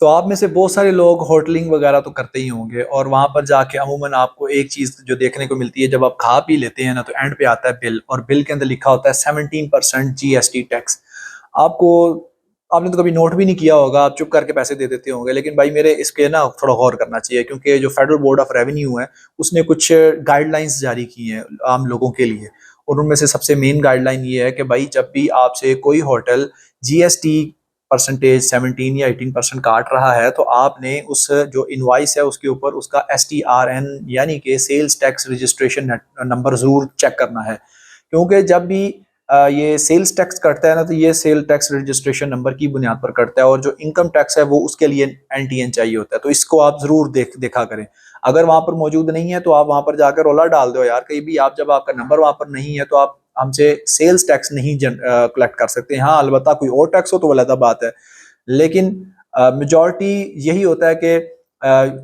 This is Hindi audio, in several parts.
तो आप में से बहुत सारे लोग होटलिंग वगैरह तो करते ही होंगे, और वहां पर जाके अमूमन आपको एक चीज जो देखने को मिलती है, जब आप खा पी लेते हैं ना, तो एंड पे आता है बिल, और बिल के अंदर लिखा होता है 17% GST टैक्स। आपको आपने तो कभी नोट भी नहीं किया होगा, आप चुप करके पैसे दे देते होंगे, लेकिन भाई मेरे इसके ना थोड़ा गौर करना चाहिए, क्योंकि जो फेडरल बोर्ड ऑफ रेवेन्यू है उसने कुछ गाइडलाइंस जारी की हैं आम लोगों के लिए। और उनमें से सबसे मेन गाइडलाइन ये है कि भाई जब भी आपसे कोई होटल GST परसेंटेज 17 या 18% काट रहा है, तो आपने उस जो इनवाइस है उसके ऊपर उसका STRN यानी कि सेल्स टैक्स रजिस्ट्रेशन नंबर जरूर चेक करना है। क्योंकि जब भी ये सेल्स टैक्स कटता है ना, तो ये सेल टैक्स रजिस्ट्रेशन नंबर की बुनियाद पर कटता है, और जो इनकम टैक्स है वो उसके लिए NTN चाहिए होता है। तो इसको आप जरूर देखा करें। अगर वहां पर मौजूद नहीं है तो आप वहां पर जाकर रोला डाल दो यार, कहीं भी आप, जब आपका नंबर वहां पर नहीं है तो आप हमसे सेल्स टैक्स नहीं कलेक्ट कर सकते। हाँ, अलबत्ता कोई और टैक्स हो तो अलग बात है, लेकिन मेजॉरिटी यही होता है कि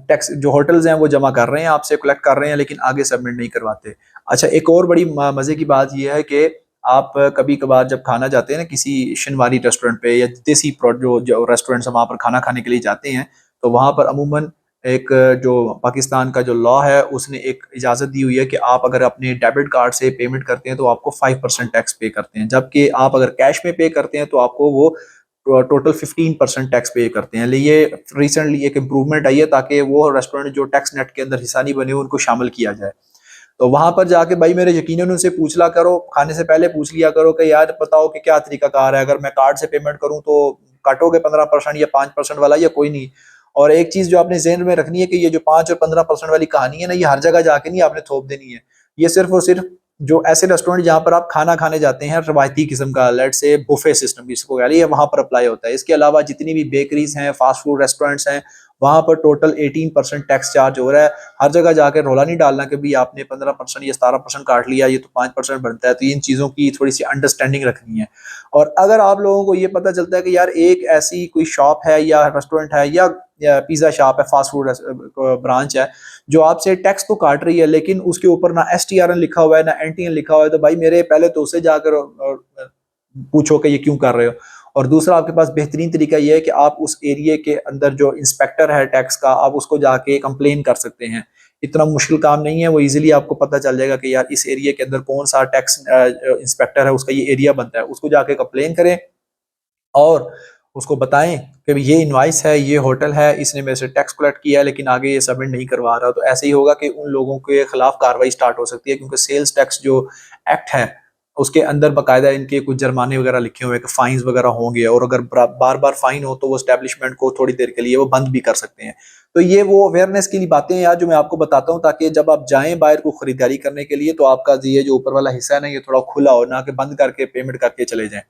टैक्स जो होटल्स हैं वो जमा कर रहे हैं, आपसे कलेक्ट कर रहे हैं, लेकिन आगे सबमिट नहीं करवाते। अच्छा, एक और बड़ी मजे की बात यह है कि आप कभी कभार जब खाना जाते हैं ना किसी शिनवारी रेस्टोरेंट पे या देसी जो रेस्टोरेंट्स वहां पर खाना खाने के लिए जाते हैं, तो वहां पर अमूमन एक जो पाकिस्तान का जो लॉ है उसने एक इजाज़त दी हुई है कि आप अगर अपने डेबिट कार्ड से पेमेंट करते हैं तो आपको 5% टैक्स पे करते हैं, जबकि आप अगर कैश में पे करते हैं तो आपको वो टोटल 15% टैक्स पे करते हैं। लिए रिसेंटली एक इम्प्रूवमेंट आई है ताकि वो रेस्टोरेंट जो टैक्स नेट के अंदर हिस्सा नहीं बने उनको शामिल किया जाए। तो वहां पर जाके भाई मेरे यकीनन उनसे पूछ ला करो, खाने से पहले पूछ लिया करो कि यार बताओ कि क्या तरीका कार है, अगर मैं कार्ड से पेमेंट करूं तो काटोगे 15% या 5% वाला, या कोई नहीं। और एक चीज जो आपने जेहन में रखनी है कि ये जो 5 और 15% वाली कहानी है ना, ये हर जगह जाके नहीं आपने थोप देनी है। ये सिर्फ और सिर्फ जो ऐसे रेस्टोरेंट जहां पर आप खाना खाने जाते हैं रवायती किस्म का, लेट से बुफे सिस्टम जिसको कह लिया, वहां पर अप्लाई होता है। इसके अलावा जितनी भी बेकरीज हैं, फास्ट फूड रेस्टोरेंट्स हैं, वहां पर टोटल 18% टैक्स चार्ज हो रहा है। हर जगह जाकर रोला नहीं डालना कि भाई आपने 15% या 17% काट लिया, ये तो 5% बनता है। तो इन चीज़ों की थोड़ी सी अंडरस्टैंडिंग रखनी है। और अगर आप लोगों को ये पता चलता है कि यार एक ऐसी कोई शॉप है या रेस्टोरेंट है या पिज़्ज़ा शॉप है, फास्ट फूड ब्रांच है, जो आपसे टैक्स तो काट रही है लेकिन उसके ऊपर ना STRN लिखा हुआ है ना NTN लिखा हुआ है, तो भाई मेरे पहले तो उसे जाकर पूछो कि ये क्यों कर रहे हो। और दूसरा, आपके पास बेहतरीन तरीका ये है कि आप उस एरिया के अंदर जो इंस्पेक्टर है टैक्स का, आप उसको जाके कंप्लेन कर सकते हैं। इतना मुश्किल काम नहीं है, वो इजीली आपको पता चल जाएगा कि यार इस एरिया के अंदर कौन सा टैक्स इंस्पेक्टर है, उसका ये एरिया बनता है, उसको जाके कंप्लेन करें और उसको बताएं कि ये इनवाइस है, ये होटल है, इसने मेरे से टैक्स कलेक्ट किया है लेकिन आगे ये सबमिट नहीं करवा रहा। तो ऐसे ही होगा कि उन लोगों के खिलाफ कार्रवाई स्टार्ट हो सकती है, क्योंकि सेल्स टैक्स जो एक्ट है उसके अंदर बाकायदा इनके कुछ जुर्माने वगैरह लिखे हुए हैं कि फाइन्स वगैरह होंगे, और अगर बार बार फाइन हो तो वो स्टैब्लिशमेंट को थोड़ी देर के लिए वो बंद भी कर सकते हैं। तो ये वो अवेयरनेस की बातें हैं यार जो मैं आपको बताता हूँ, ताकि जब आप जाएं बाहर को खरीदारी करने के लिए तो आपका ये जो ऊपर वाला हिस्सा है ना, ये थोड़ा खुला हो, ना कि बंद करके पेमेंट करके चले जाएं।